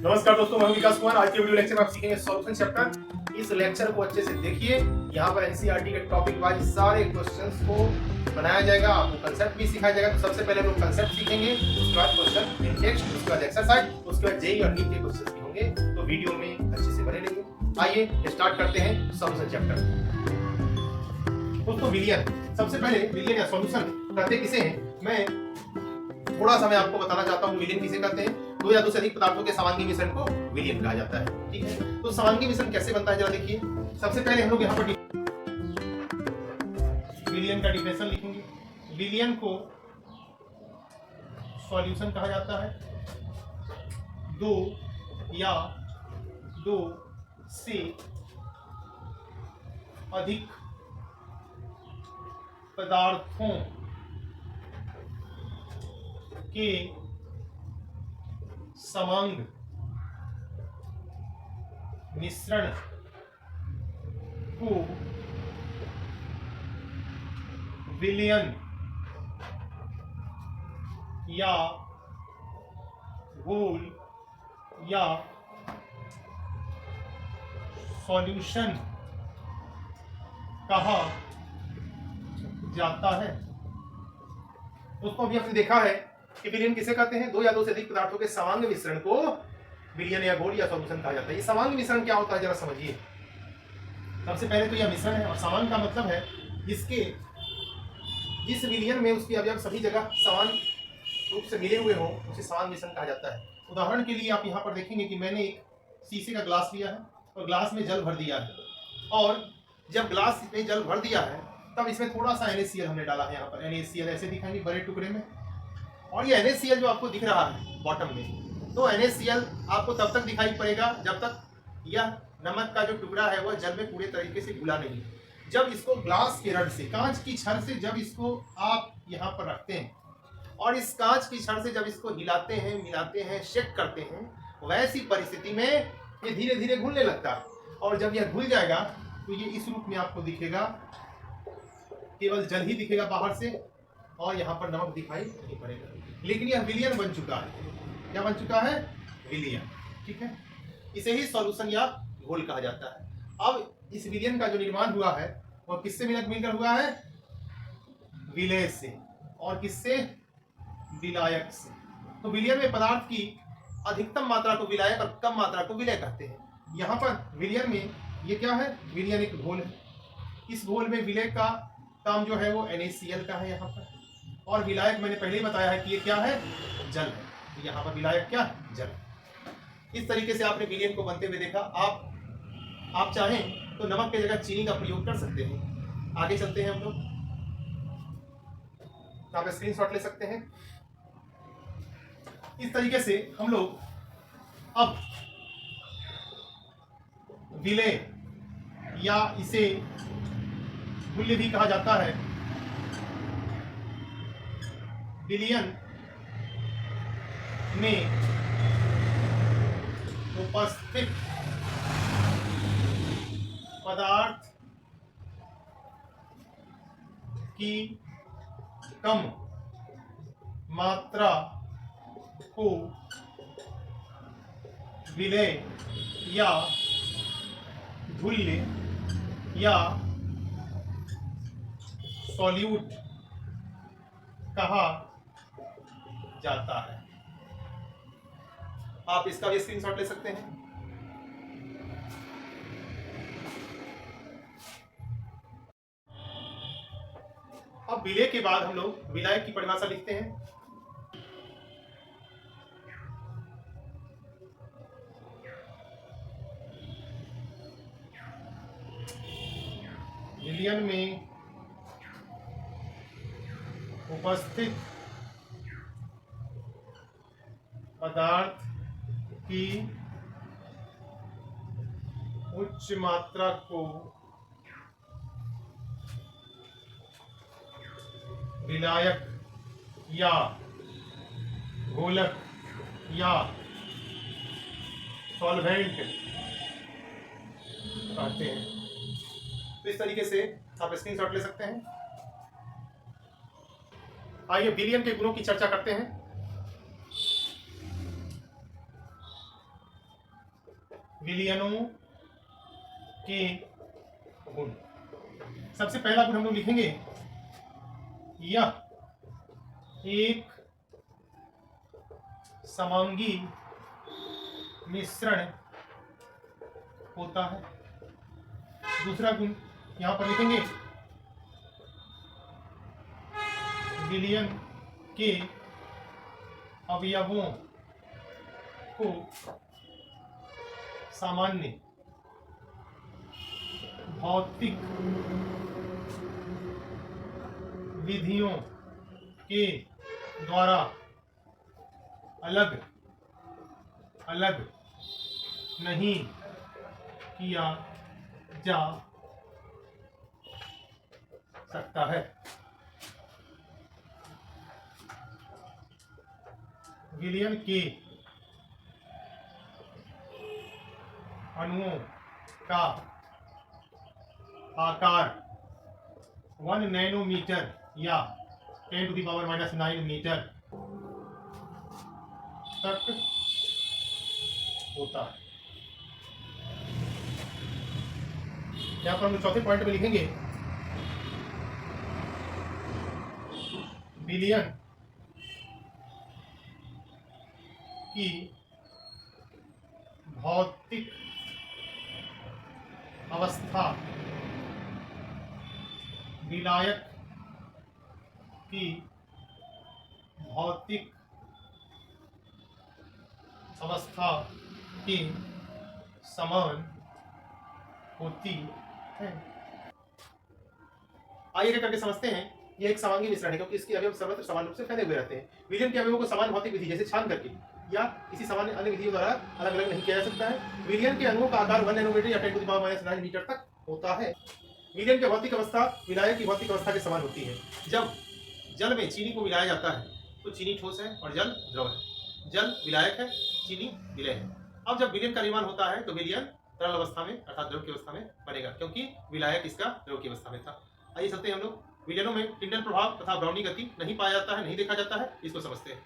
नमस्कार दोस्तों, मैं विकास कुमार। आज के वीडियो लेक्चर में आप सीखेंगे सॉल्यूशन चैप्टर। इस लेक्चर को अच्छे से देखिए। यहाँ पर एनसीईआरटी के टॉपिक वाइज सारे क्वेश्चंस को बनाया जाएगा, आपको कंसेप्ट भी सिखाया जाएगा। तो सबसे पहले हम लोग कंसेप्ट सीखेंगे, उसके बाद क्वेश्चन इन टेक्स्ट, उसके बाद एक्सरसाइज, उसके बाद जेईई और नीट के क्वेश्चंस भी होंगे। तो वीडियो में अच्छे से बने रहिए। आइए स्टार्ट करते हैं सॉल्यूशन चैप्टर। दोस्तों विलियन, सबसे पहले विलियन या सॉल्यूशन कहते किसे हैं, मैं थोड़ा सा आपको बताना चाहता हूँ। विलियन किसे कहते हैं? दो या दो से अधिक पदार्थों के समांगी मिश्रण को विलियन कहा जाता है। ठीक है, तो समांगी मिश्रण कैसे बनता है जरा देखिए। सबसे पहले हम लोग यहाँ पर विलियन का डिफिनेशन लिखेंगे। विलियन को सॉल्यूशन कहा जाता है दो या दो से अधिक पदार्थों के समांग मिश्रण को विलियन या घोल या सॉल्यूशन कहा जाता है। दोस्तों अभी आपने देखा है कि विलियन किसे कहते हैं? दो या दो से अधिक पदार्थों के समांग मिश्रण को विलियन या घोल या सॉल्यूशन कहा जाता है। ये समांग मिश्रण क्या होता है जरा समझिए। सबसे पहले तो यह मिश्रण है, और समांग का मतलब है जिस विलियन में उसकी अवयव सभी जगह समान रूप से मिले हुए हों, उसे समांग मिश्रण कहा जाता है। उदाहरण के लिए आप यहाँ पर देखेंगे कि मैंने एक शीशे का ग्लास लिया है और ग्लास में जल भर दिया है, और जब ग्लास में जल भर दिया है तब इसमें थोड़ा सा NaCl हमने डाला है। यहाँ पर NaCl ऐसे दिखाएंगे बड़े टुकड़े में, और ये NaCl जो आपको दिख रहा है बॉटम में, तो NaCl आपको तब तक दिखाई पड़ेगा जब तक यह नमक का जो टुकड़ा है वह जल में पूरे तरीके से घुला नहीं। जब इसको ग्लास के रड से, कांच की छड़ से जब इसको आप यहाँ पर रखते हैं और इस कांच की छड़ से जब इसको हिलाते हैं, मिलाते हैं, शेक करते हैं, वैसी परिस्थिति में ये धीरे धीरे घुलने लगता है। और जब यह घुल जाएगा तो ये इस रूप में आपको दिखेगा, केवल जल ही दिखेगा बाहर से, और यहाँ पर नमक दिखाई नहीं पड़ेगा। लेकिन यह विलियन बन चुका है। क्या बन चुका है? विलियन। ठीक है, इसे ही सॉल्यूशन या घोल कहा जाता है। अब इस विलियन का जो निर्माण हुआ है वह किससे मिलकर हुआ है? विलेय से। और किससे? विलायक से। तो विलियन में पदार्थ की अधिकतम मात्रा को विलायक और कम मात्रा को विलेय कहते हैं। यहाँ पर विलियन में ये क्या है? विलियन एक घोल है। इस घोल में विलेय का काम जो है वो NaCl का है यहाँ पर, और विलायक मैंने पहले ही बताया है कि ये क्या है? जल है। तो यहाँ पर विलायक क्या? जल। इस तरीके से आपने विलियन को बनते हुए देखा। आप चाहें तो नमक की जगह चीनी का प्रयोग कर सकते हैं। आगे चलते हैं हम लोग, तो आप स्क्रीनशॉट ले सकते हैं। इस तरीके से हम लोग अब विलेय या इसे मूल्य भी कहा जाता है, विलियन में उपस्थित पदार्थ की कम मात्रा को विलेय या घुल्य या सॉल्यूट कहा जाता है। आप इसका भी स्क्रीनशॉट ले सकते हैं। अब विलेय के बाद हम लोग विलायक की परिभाषा लिखते हैं। विलियन में उपस्थित पदार्थ की उच्च मात्रा को विलायक या घोलक या सॉल्वेंट कहते हैं। तो इस तरीके से आप स्क्रीनशॉट ले सकते हैं। आइए विलियन के गुणों की चर्चा करते हैं। विलयनों के गुण। सबसे पहला गुण हम लोग लिखेंगे, यह एक समांगी मिश्रण होता है। दूसरा गुण यहां पर लिखेंगे, विलयन के अवयवों को सामान्य भौतिक विधियों के द्वारा अलग अलग नहीं किया जा सकता है। विलयन के अणुओं का आकार 1 नैनोमीटर या 10⁻⁹ मीटर तक होता है। यहाँ पर हम चौथे पॉइंट में लिखेंगे, विलयन की भौतिक अवस्था विलायक की भौतिक अवस्था के समान होती है। आइए एक करके समझते हैं। यह एक समांगी मिश्रण है क्योंकि इसके अवयव सर्वत्र समान रूप से फैले हुए रहते हैं। विलयन के अवयवों को समान भौतिक विधि जैसे छान करके या किसी सामान्य अन्य विधियों द्वारा अलग अलग नहीं किया जा सकता है। विलयन के अणुओं का आकार 1 नैनोमीटर या 10⁻⁹ मीटर तक होता है। विलयन की भौतिक अवस्था विलायक की भौतिक अवस्था के समान होती है। जब जल में चीनी को मिलाया जाता है तो चीनी ठोस है और जल द्रव है। जल विलायक है, चीनी विलय है। अब जब विलयन का निर्माण होता है तो विलयन तरल अवस्था में अर्थात द्रव की अवस्था में बनेगा क्योंकि विलायक इसका द्रव की अवस्था में था। आइए चलते हैं हम लोग। विलयनों में टिंडल प्रभाव तथा ब्राउनी गति नहीं पाया जाता है, नहीं देखा जाता है, इसको समझते हैं।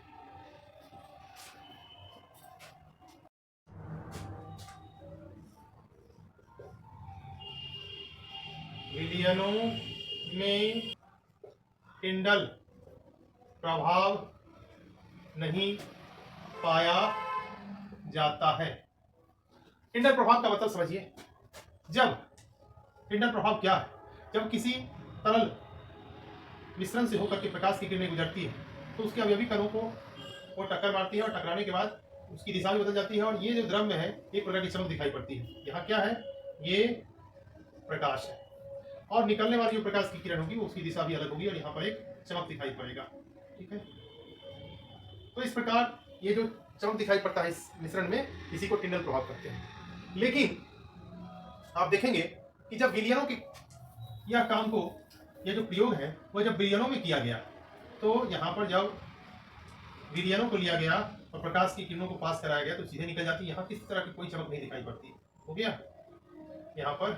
विलयनों में टिंडल प्रभाव नहीं पाया जाता है। टिंडल प्रभाव का मतलब समझिए। जब टिंडल प्रभाव क्या है? जब किसी तरल मिश्रण से होकर के प्रकाश की किरणें गुजरती है तो उसके अवयवी कणों को वो टक्कर मारती है और टकराने के बाद उसकी दिशा भी बदल जाती है और ये जो द्रव्य है एक प्रकार की चमक दिखाई पड़ती है। यहाँ क्या है? ये प्रकाश है और निकलने वाली जो प्रकाश की किरण होगी उसकी दिशा भी अलग होगी और यहाँ पर एक चमक दिखाई पड़ेगा। ठीक है, तो इस प्रकार ये जो चमक दिखाई पड़ता है इस मिश्रण में, इसी को टिंडल प्रभाव कहते हैं। लेकिन आप देखेंगे कि जब विलयनों के यह काम को, यह जो प्रयोग है वह जब विलयनों में किया गया तो यहाँ पर जब विलयनों को लिया गया और प्रकाश की किरणों को पास कराया गया तो सीधे निकल जाती है। यहाँ किसी तरह की कोई चमक नहीं दिखाई पड़ती। हो गया? यहाँ पर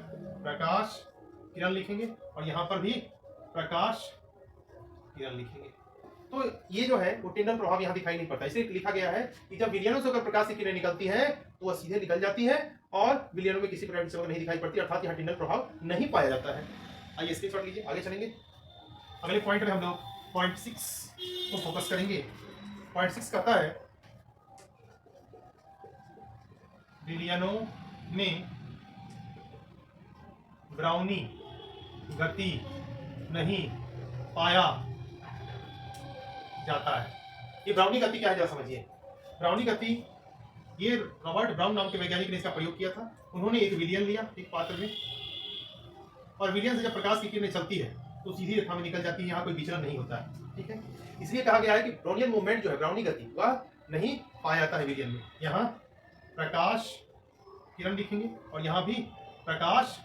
प्रकाश किरण लिखेंगे और यहाँ पर भी प्रकाश किरण लिखेंगे। तो ये जो है वो टिंडल प्रभाव यहाँ दिखाई नहीं पड़ता। इसलिए लिखा गया है कि जब विलयनों से होकर प्रकाश की किरणें निकलती हैं तो वह सीधे निकल जाती है और विलयनों में किसी प्रकार की चमक नहीं दिखाई पड़ती, अर्थात यहाँ टिंडल प्रभाव नहीं पाया जाता है। आइए स्क्रीनशॉट लीजिए, आगे चलेंगे। अगले पॉइंट में हम लोग पॉइंट 6 को फोकस करेंगे। पॉइंट 6 कहता है, विलयनों में ब्राउनी गति नहीं पाया जाता है। ये ब्राउनी गति क्या है जरा समझिए। ब्राउनी गति, ये रॉबर्ट ब्राउन नाम के वैज्ञानिक ने इसका प्रयोग किया था। उन्होंने एक विलयन लिया एक पात्र में और विलयन से जब प्रकाश की किरणें चलती है तो सीधी रेखा में निकल जाती है, यहाँ कोई विचलन नहीं होता है। ठीक है, इसलिए कहा गया है कि ब्राउनियन मूवमेंट जो है, ब्राउनी गति, वह नहीं पाया जाता है विलयन में। यहाँ प्रकाश किरण लिखेंगे और यहाँ भी प्रकाश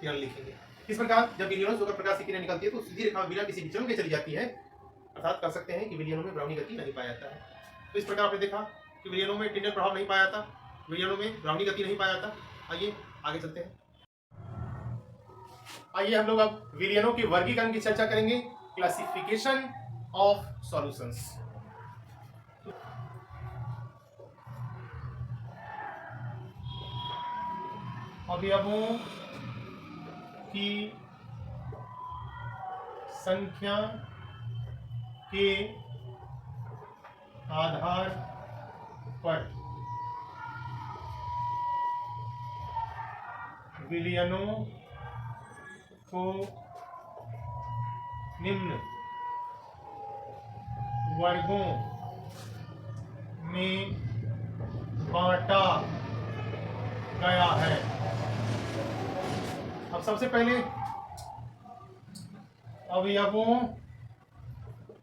किरण लिखेंगे। इस प्रकार जब विलयनों से होकर प्रकाश की किरण निकलती है तो सीधी रेखा में बिना किसी विचलन के चली जाती है, अर्थात कह सकते हैं कि विलयनों में ब्राउनी गति नहीं पाया जाता है। तो इस प्रकार आपने देखा कि विलयनों में टिंडल प्रभाव नहीं पाया जाता, विलयनों में ब्राउनी गति नहीं पाया जाता। आइए आगे चलते हैं। आइए हम लोग अब विलयनों के वर्गीकरण की चर्चा करेंगे। Classification of solutions. अवयवों की संख्या के आधार पर विलयनों को निम्न वर्गों में बांटा गया है। अब सबसे पहले अवयवों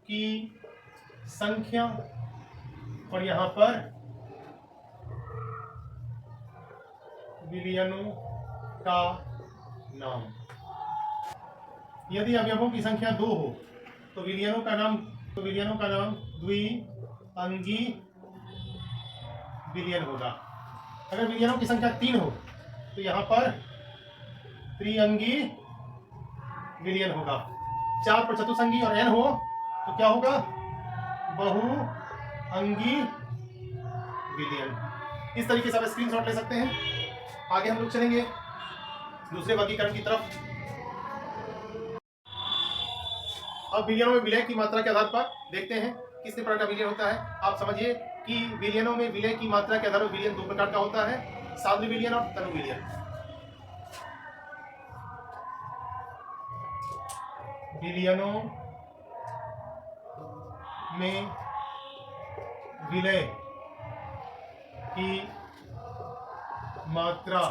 की संख्या और यहाँ पर विलयनों का नाम। यदि अवयवों की संख्या 2 हो तो विलयनों का नाम द्विअंगी विलयन होगा। अगर विलयनों की संख्या 3 हो तो यहाँ पर त्रिअंगी विलयन होगा। 4 पर चतुसंगी और n हो तो क्या होगा? बहुअंगी विलयन। इस तरीके से आप स्क्रीनशॉट ले सकते हैं। आगे हम लोग चलेंगे दूसरे वर्गीकरण की तरफ। अब विलयनों में विलय की मात्रा के आधार पर देखते हैं किस प्रकार का विलयन होता है। आप समझिए कि विलयनों में विलय की मात्रा के आधार पर विलयन 2 प्रकार का होता है, सान्द्र विलयन और तनु विलयन। विलयनों में विलय की मात्रा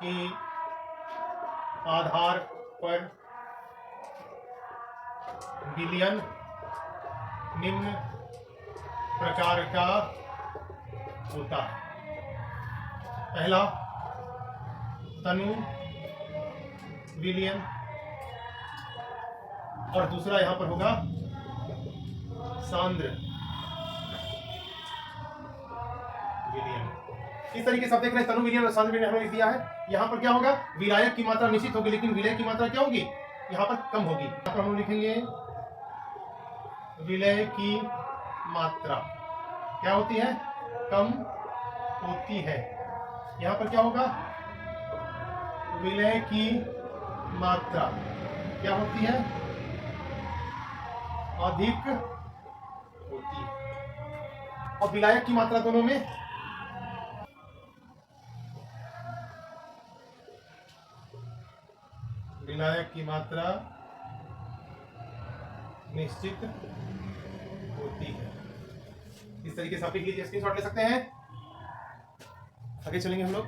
के आधार पर विलयन निम्न प्रकार का होता है। पहला तनु विलयन और दूसरा यहां पर होगा सांद्र विलयन। इस तरीके से आप देख रहे हैं तनु विलयन और सांद्र विलयन हमें लिख दिया है। यहाँ पर क्या होगा? विलायक की मात्रा निश्चित होगी लेकिन विलय की मात्रा क्या होगी? यहाँ पर कम होगी। यहाँ पर हम लिखेंगे विलय की मात्रा क्या होती है? कम होती है। यहाँ पर क्या होगा? विलय की मात्रा क्या होती है? अधिक होती है। और विलायक की मात्रा दोनों में विलायक की मात्रा निश्चित होती है। इस तरीके से आप लिख लीजिए, स्क्रीनशॉट ले सकते हैं। आगे चलेंगे हम लोग।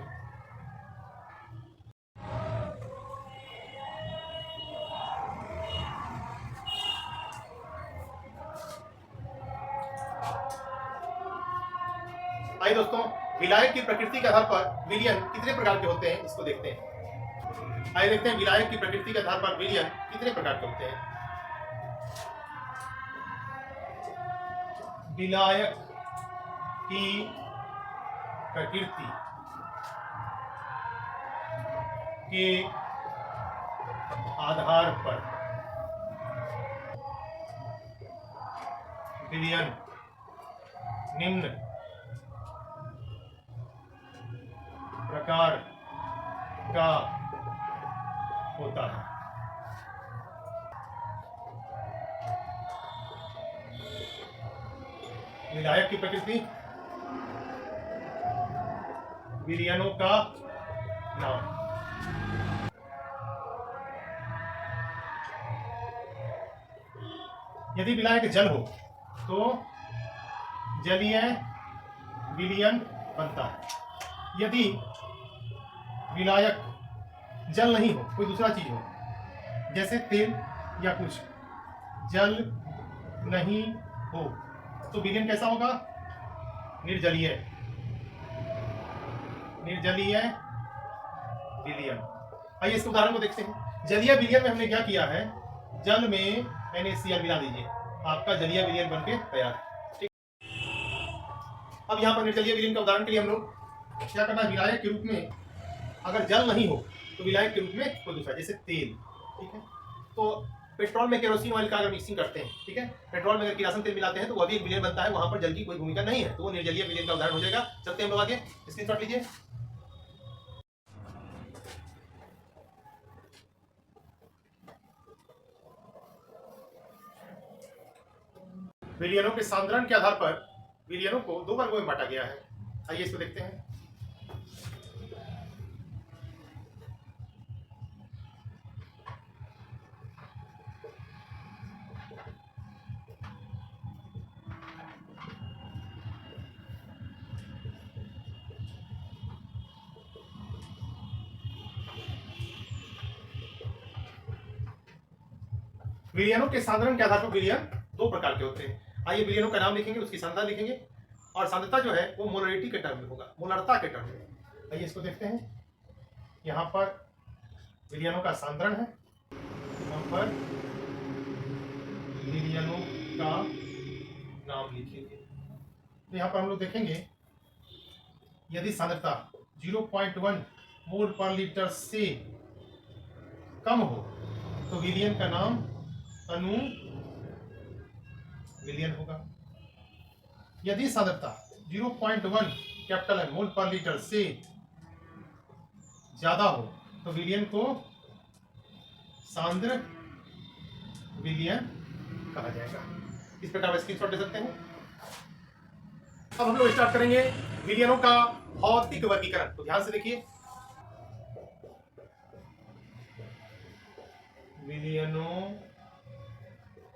आइए दोस्तों, विलायक की प्रकृति के आधार पर विलयन कितने प्रकार के होते हैं इसको देखते हैं। आइए देखते हैं विलायक की प्रकृति के आधार पर विलयन कितने प्रकार के होते हैं। विलायक की प्रकृति के आधार पर विलयन निम्न प्रकार का होता है। विलायक की प्रकृति, विलयनों का नाम। यदि विलायक जल हो तो जलीय विलयन बनता है। यदि विलायक जल नहीं हो, कोई दूसरा चीज हो जैसे तेल या कुछ, जल नहीं हो तो विलयन कैसा होगा? निर्जलीय विलयन। आइए इसके उदाहरण को देखते हैं। जलीय विलयन में हमने क्या किया है? जल में NaCl मिला दीजिए, आपका जलीय विलयन बनके तैयार है। ठीक। अब यहाँ पर निर्जलीय विलयन का उदाहरण के लिए हम लोग क्या करना है? विलायक के रूप में अगर जल नहीं हो तो विलायक के रूप में कोई दूसरा, जैसे तेल। ठीक है। तो पेट्रोल में केरोसिन ऑयल का अगर मिक्सिंग करते हैं, ठीक है, पेट्रोल में अगर किरासन तेल मिलाते हैं तो वो भी एक विलयन बनता है, वहां पर जल की कोई भूमिका नहीं है, तो वो निर्जलीय विलयन का उदाहरण हो जाएगा। चलते हैं हम लोग आगे, स्क्रीनशॉट लीजिए। विलयनों के सांद्रण के आधार पर विलयनों को दो वर्गों में बांटा गया है। आइए इसको देखते हैं। विलयनों के सांद्रण के आधार पर विलयन दो प्रकार के होते हैं। आइए विलयनों का नाम लिखेंगे, उसकी सांद्रता लिखेंगे, और सांद्रता जो है वो मोलरिटी के टर्म में होगा, मोलरता के टर्म में। आइए इसको देखते हैं। यहाँ पर विलयनों का सांद्रण है, यहाँ पर विलयनों का नाम लिखेंगे। तो यहाँ पर हम लोग देखेंगे, यदि सांद्रता 0.1 मोल पर लीटर से कम हो तो विलयन का नाम अणु विलयन होगा। यदि सांद्रता 0.1 कैपिटल एम मोल पर लीटर से ज्यादा हो तो विलयन को सांद्र विलयन कहा जाएगा। इस प्रकार स्क्रीनशॉट ले सकते हैं। अब हम लोग स्टार्ट करेंगे विलयनों का भौतिक वर्गीकरण। तो ध्यान से देखिए, विलयनों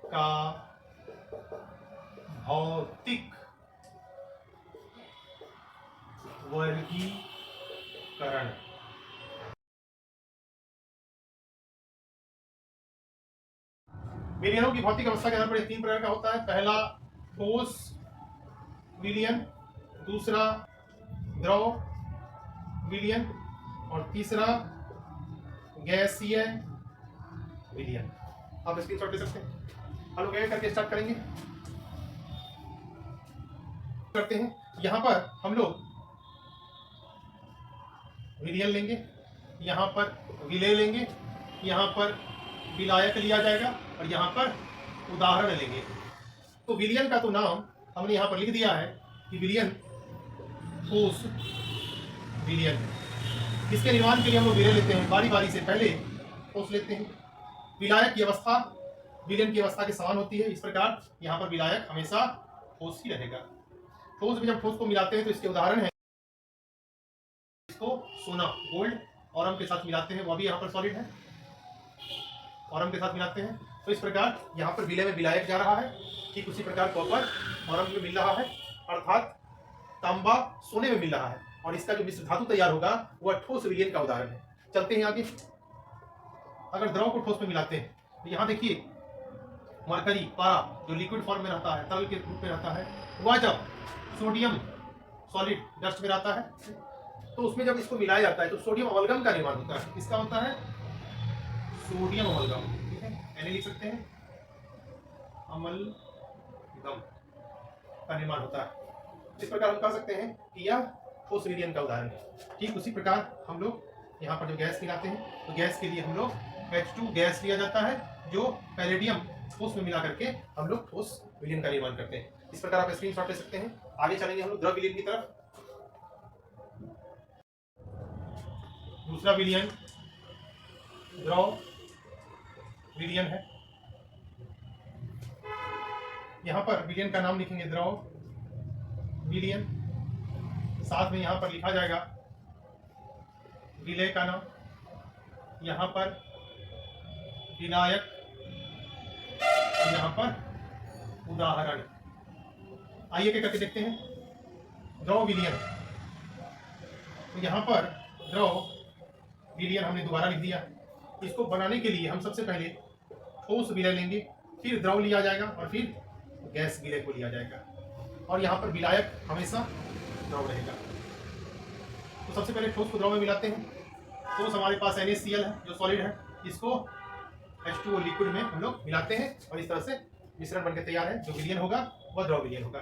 का भौतिक वर्गीकरण। विलयनों की भौतिक अवस्था के आधार पर तीन प्रकार का होता है। पहला ठोस विलयन, दूसरा द्रव विलयन, और तीसरा गैसीय विलयन। आप स्क्रीनशॉट ले सकते हैं। हम लोग करके स्टार्ट करेंगे, करते हैं। यहां पर हम लोग विलयन लेंगे, यहां पर विलय लेंगे, यहां पर विलायक लिया जाएगा, और यहां पर उदाहरण लेंगे। तो विलयन का तो नाम हमने यहां पर लिख दिया है कि विलयन ठोस विलयन है। इसके निर्माण के लिए हम लोग विलय लेते हैं, बारी बारी से पहले ठोस लेते हैं। विलायक की अवस्था विलयन की अवस्था के समान होती है, इस प्रकार यहाँ पर विलायक हमेशा ठोस ही रहेगा। ठोस में जब ठोस को मिलाते हैं तो इसके उदाहरण है, इसको सोना गोल्ड औरम के साथ मिलाते हैं, वह भी यहाँ पर सॉलिड है, औरम के साथ मिलाते हैं। तो इस प्रकार यहाँ पर विलय में विलायक जा रहा है, ठीक उसी प्रकार कॉपर औरम में मिल रहा है, अर्थात तांबा सोने में मिल रहा है, और इसका जो मिश्र धातु तैयार होगा वह ठोस विलयन का उदाहरण है। चलते हैं आगे। अगर द्रव को ठोस में मिलाते हैं तो यहाँ देखिए, मरकरी पारा जो लिक्विड फॉर्म में रहता है, तरल के रूप में रहता है, वह जब सोडियम सॉलिड डस्ट में रहता है तो उसमें जब इसको मिलाया जाता है तो सोडियम अमलगम का निर्माण होता है। इसका होता है सोडियम अमलगम, ठीक है, ऐसे लिख सकते हैं, अमलगम का निर्माण होता है। इस प्रकार हम कह सकते हैं कि यह ठोस विलयन का उदाहरण है। ठीक उसी प्रकार हम लोग यहाँ पर जो गैस मिलाते हैं तो गैस के लिए हम लोग H2 गैस लिया जाता है, जो पैलेडियम ठोस में मिला करके हम लोग ठोस विलयन का निर्माण करते हैं। इस प्रकार आप स्क्रीनशॉट ले सकते हैं। आगे चलेंगे हम लोग द्रव विलयन की तरफ। दूसरा विलयन द्रव विलयन है। यहाँ पर विलयन का नाम लिखेंगे द्रव विलयन, साथ में यहाँ पर लिखा जाएगा विलय का नाम, यहाँ पर विलायक, यहाँ पर उदाहरण। आइए क्या करके देखते हैं द्रव विलयन। तो यहाँ पर द्रव विलयन हमने दोबारा लिख दिया। इसको बनाने के लिए हम सबसे पहले ठोस विलय लेंगे, फिर द्रव लिया जाएगा, और फिर गैस विलय को लिया जाएगा, और यहाँ पर विलायक हमेशा द्रव रहेगा। तो सबसे पहले ठोस को द्रव में मिलाते हैं। ठोस हमारे पास NaCl है जो सॉलिड है, इसको H2O लिक्विड में हम लोग मिलाते हैं, और इस तरह से मिश्रण बनकर तैयार है। जो विलयन होगा वह द्रव विलयन होगा।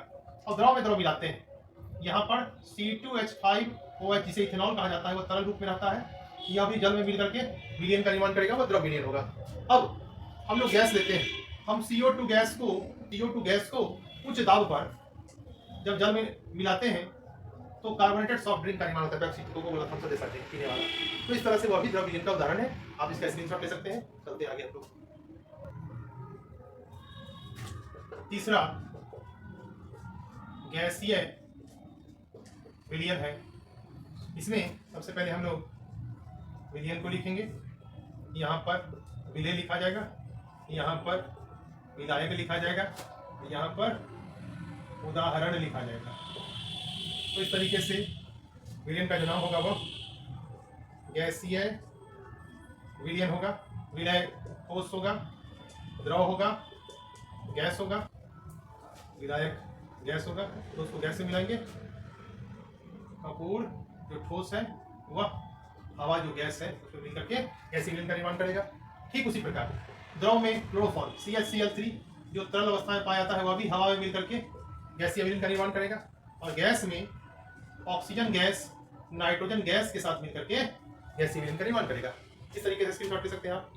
और द्रव में द्रव मिलाते हैं। यहाँ पर C2H5OH जिसे इथेनॉल कहा जाता है, वह तरल रूप में रहता है, यह भी जल में मिल करके विलयन का निर्माण करेगा, वह द्रव विलयन होगा। अब हम लोग गैस लेते हैं। हम CO2 गैस को उच्च दाब पर जब जल में मिलाते हैं तो कार्बोनेटेड सॉफ्ट ड्रिंक का निर्माण होता है, पेप्सी, कोका-कोला, थम्स अप जैसा ड्रिंक पीने वाला। तो इस तरह से वह भी द्रव विलयन का उदाहरण है। आप इसका स्क्रीनशॉट ले सकते हैं। चलते आगे हम लोग। तीसरा गैसीय विलयन है। इसमें सबसे पहले हम लोग विलयन को लिखेंगे, यहाँ पर विलय लिखा जाएगा, यहाँ पर विलायक लिखा जाएगा, यहाँ पर उदाहरण लिखा जाएगा। तो इस तरीके से विलयन का जो नाम होगा वो गैसीय विलयन होगा, विलय ठोस होगा, द्रव होगा, गैस होगा, विलायक गैस होगा। तो उसको गैस से मिलाएंगे। कपूर जो ठोस है वह हवा जो गैस है उसको मिल करके गैसीय विलयन का निर्माण करेगा। ठीक उसी प्रकार द्रव में क्लोरोफॉर्म CH3 जो तरल अवस्था में पाया जाता है वह भी हवा में मिल करके गैसीय विलयन का निर्माण करेगा। और गैस में ऑक्सीजन गैस नाइट्रोजन गैस के साथ मिलकर के गैसीय विलयन का निर्माण करेगा। इस तरीके से स्क्रीनशॉट ले सकते हैं आप।